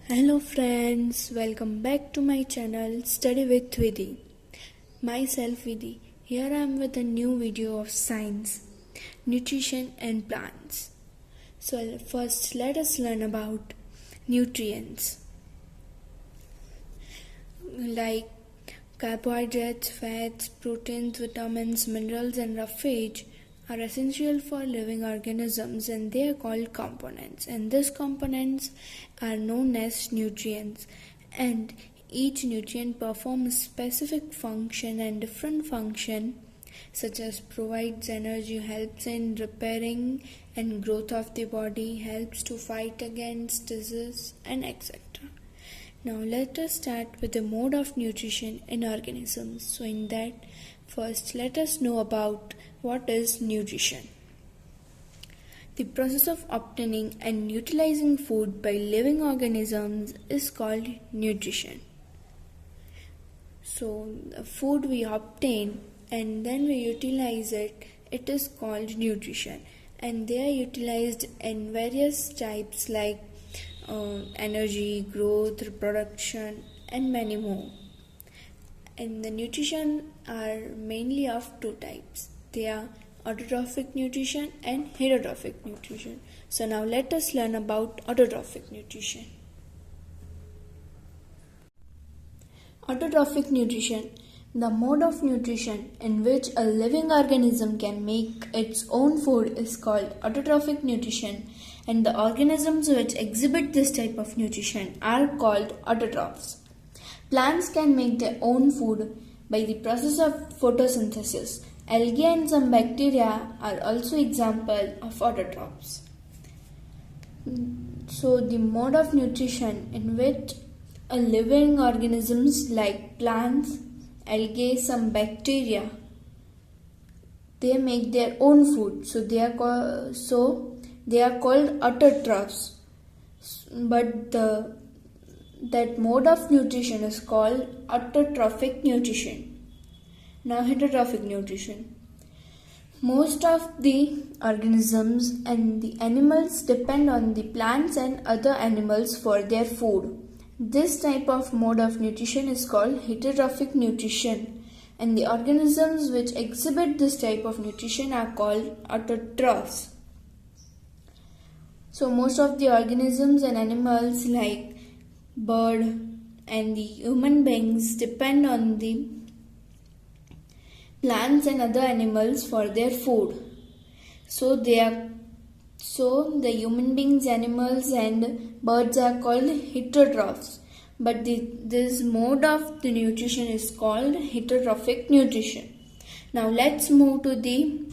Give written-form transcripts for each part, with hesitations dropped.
Hello friends, welcome back to my channel Study with Vidhi. Myself Vidhi. Here I am with a new video of science, nutrition and plants. So first let us learn about nutrients. Like carbohydrates, fats, proteins, vitamins, minerals and roughage are essential for living organisms and they are called components, and these components are known as nutrients, and each nutrient performs a specific function, and different function such as provides energy, helps in repairing and growth of the body, helps to fight against disease and etc. Now let us start with the mode of nutrition in organisms. So in that, first let us know about what is nutrition. The process of obtaining and utilizing food by living organisms is called nutrition. So the food we obtain and then we utilize it, it is called nutrition, and they are utilized in various types like energy, growth, reproduction and many more. And the nutrition are mainly of two types. They are autotrophic nutrition and heterotrophic nutrition. So now let us learn about autotrophic nutrition. Autotrophic nutrition, the mode of nutrition in which a living organism can make its own food, is called autotrophic nutrition, and the organisms which exhibit this type of nutrition are called autotrophs. Plants can make their own food by the process of photosynthesis. Algae and some bacteria are also examples of autotrophs. So the mode of nutrition in which a living organisms like plants, algae, some bacteria, they make their own food. So they are called autotrophs. But that mode of nutrition is called autotrophic nutrition. Now heterotrophic nutrition. Most of the organisms and the animals depend on the plants and other animals for their food. This type of mode of nutrition is called heterotrophic nutrition, and the organisms which exhibit this type of nutrition are called autotrophs. So most of the organisms and animals like bird and the human beings depend on the plants and other animals for their food. So the human beings, animals and birds are called heterotrophs, but this mode of the nutrition is called heterotrophic nutrition. Now let's move to the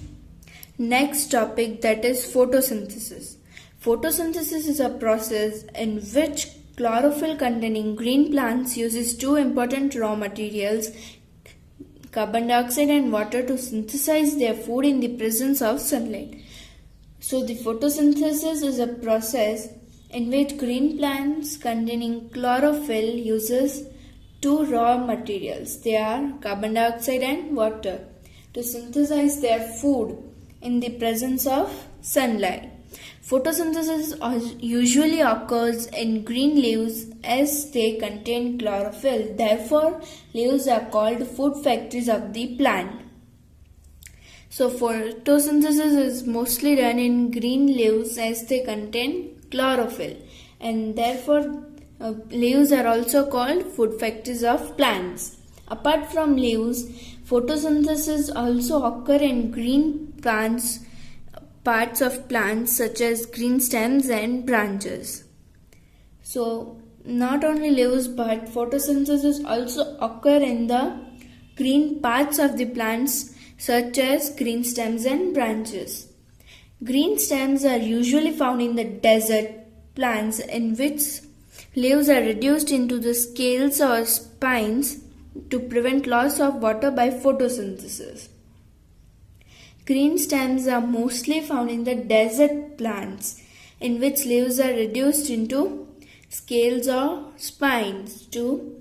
next topic, that is photosynthesis. Photosynthesis is a process in which chlorophyll containing green plants uses two important raw materials, carbon dioxide and water, to synthesize their food in the presence of sunlight. So the photosynthesis is a process in which green plants containing chlorophyll uses two raw materials, they are carbon dioxide and water, to synthesize their food in the presence of sunlight. Photosynthesis usually occurs in green leaves as they contain chlorophyll. Therefore, leaves are called food factories of the plant. So photosynthesis is mostly done in green leaves as they contain chlorophyll, and therefore leaves are also called food factories of plants. Apart from leaves, photosynthesis also occur in green parts of plants such as green stems and branches. So not only leaves but photosynthesis also occur in the green parts of the plants such as green stems and branches. Green stems are usually found in the desert plants in which leaves are reduced into the scales or spines to prevent loss of water by photosynthesis. Green stems are mostly found in the desert plants in which leaves are reduced into scales or spines to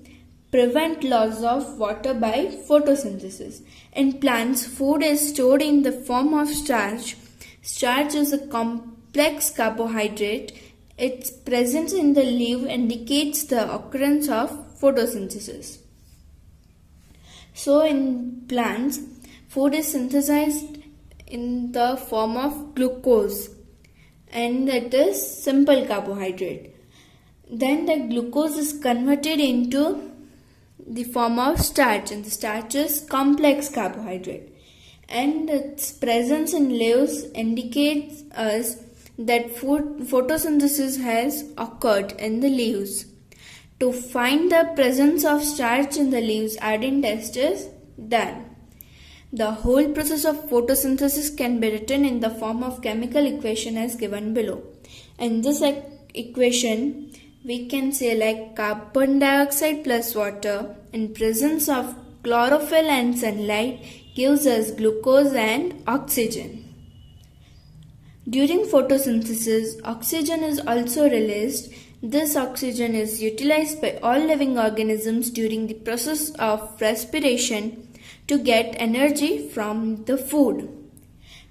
prevent loss of water by photosynthesis. In plants, food is stored in the form of starch. Starch is a complex carbohydrate Its presence in the leaf indicates the occurrence of photosynthesis. So in plants, food is synthesized in the form of glucose, and that is simple carbohydrate. Then the glucose is converted into the form of starch, and the starch is complex carbohydrate. And its presence in leaves indicates us that photosynthesis has occurred in the leaves. To find the presence of starch in the leaves, iodine test is done. The whole process of photosynthesis can be written in the form of chemical equation as given below. In this equation, we can say like carbon dioxide plus water in presence of chlorophyll and sunlight gives us glucose and oxygen. During photosynthesis, oxygen is also released. This oxygen is utilized by all living organisms during the process of respiration to get energy from the food.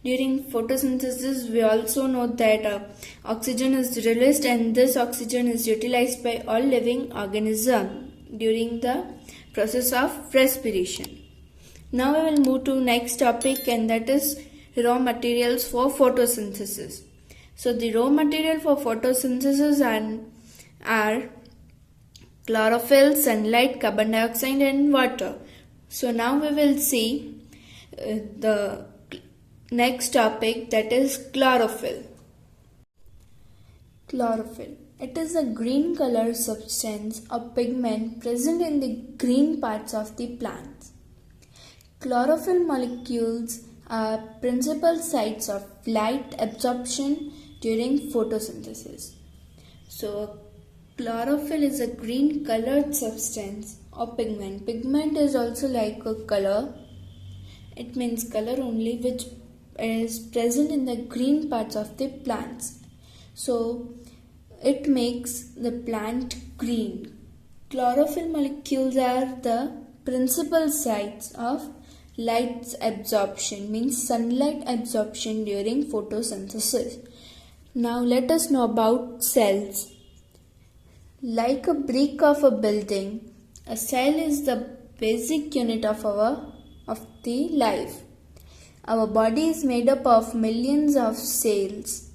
During photosynthesis, we also know that oxygen is released, and this oxygen is utilized by all living organisms during the process of respiration. Now we will move to next topic, and that is raw materials for photosynthesis. So the raw material for photosynthesis are chlorophyll, sunlight, carbon dioxide and water. So now we will see the next topic, that is chlorophyll. Chlorophyll. It is a green color substance or pigment present in the green parts of the plants. Chlorophyll molecules are principal sites of light absorption during photosynthesis. So chlorophyll is a green colored substance or pigment. Pigment is also like a color. It means color only, which is present in the green parts of the plants. So it makes the plant green. Chlorophyll molecules are the principal sites of light absorption, means sunlight absorption during photosynthesis. Now let us know about cells. Like a brick of a building, a cell is the basic unit of the life. Our body is made up of millions of cells.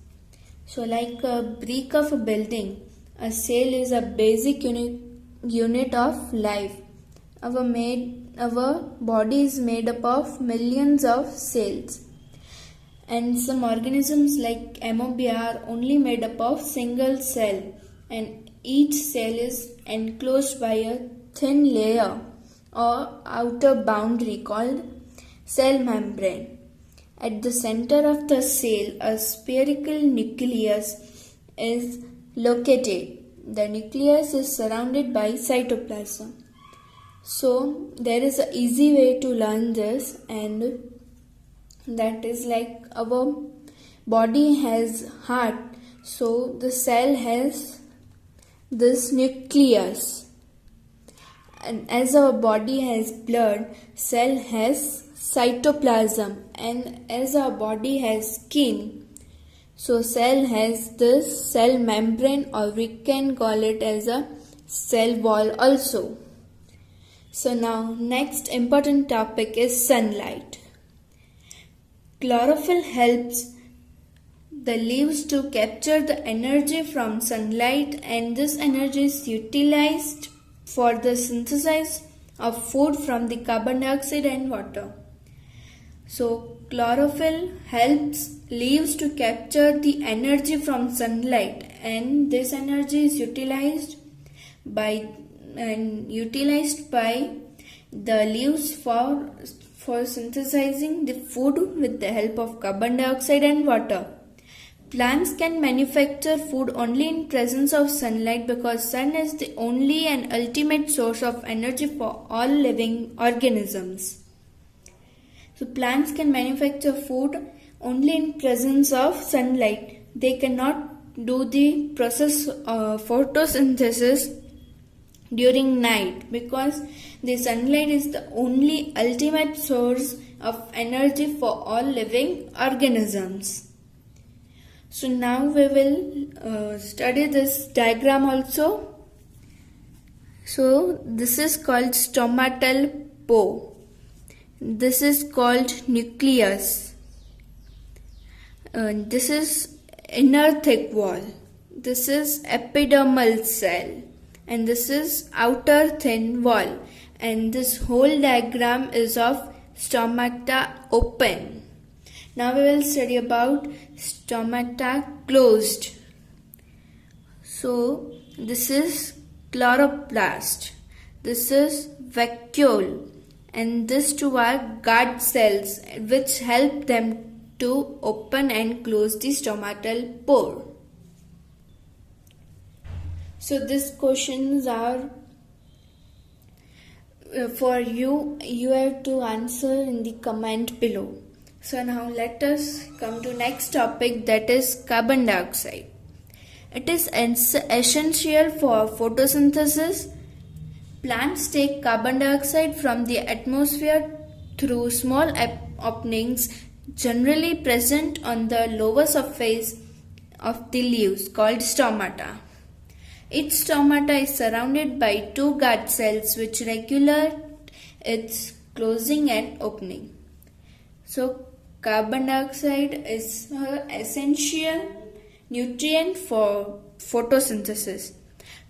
So like a brick of a building, a cell is a basic unit of life. Our body is made up of millions of cells. And some organisms like ammoebia are only made up of single cell, and each cell is enclosed by a thin layer or outer boundary called cell membrane. At the center of the cell, a spherical nucleus is located. The nucleus is surrounded by cytoplasm. So there is an easy way to learn this, and that is like our body has heart, so the cell has this nucleus, and as our body has blood, cell has cytoplasm, and as our body has skin, so cell has this cell membrane, or we can call it as a cell wall also. So now next important topic is sunlight. Chlorophyll helps the leaves to capture the energy from sunlight, and this energy is utilized for the synthesis of food from the carbon dioxide and water. So chlorophyll helps leaves to capture the energy from sunlight, and this energy is utilized by the leaves for synthesizing the food with the help of carbon dioxide and water. Plants can manufacture food only in presence of sunlight, because sun is the only and ultimate source of energy for all living organisms. So plants can manufacture food only in presence of sunlight. They cannot do the process of photosynthesis during night, because the sunlight is the only ultimate source of energy for all living organisms. So now we will study this diagram also. So this is called stomatal pore. This is called nucleus. This is inner thick wall. This is epidermal cell. And this is outer thin wall. And this whole diagram is of stomata open. Now we will study about stomata closed. So this is chloroplast. This is vacuole. And these two are guard cells which help them to open and close the stomatal pore. So these questions are for you. You have to answer in the comment below. So now let us come to next topic, that is carbon dioxide. It is essential for photosynthesis. Plants take carbon dioxide from the atmosphere through small openings generally present on the lower surface of the leaves called stomata. Each stomata is surrounded by two guard cells which regulate its closing and opening. So carbon dioxide is an essential nutrient for photosynthesis.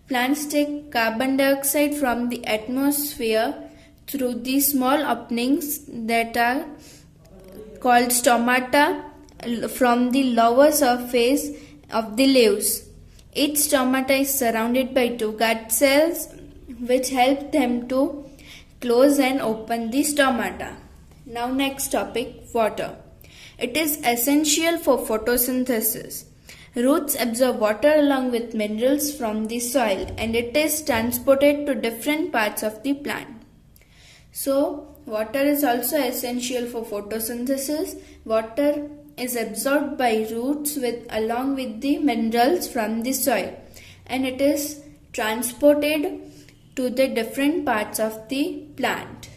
Plants take carbon dioxide from the atmosphere through these small openings that are called stomata from the lower surface of the leaves. Each stomata is surrounded by two guard cells which help them to close and open the stomata. Now next topic, water. It is essential for photosynthesis. Roots absorb water along with minerals from the soil and it is transported to different parts of the plant. So, water is also essential for photosynthesis. Water is absorbed by roots along with the minerals from the soil and it is transported to the different parts of the plant.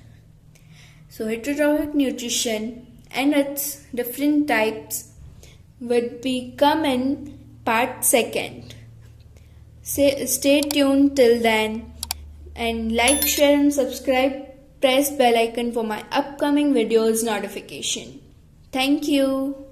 So, autotrophic nutrition and its different types would become in part second. Stay tuned till then and like, share and subscribe. Press bell icon for my upcoming videos notification. Thank you.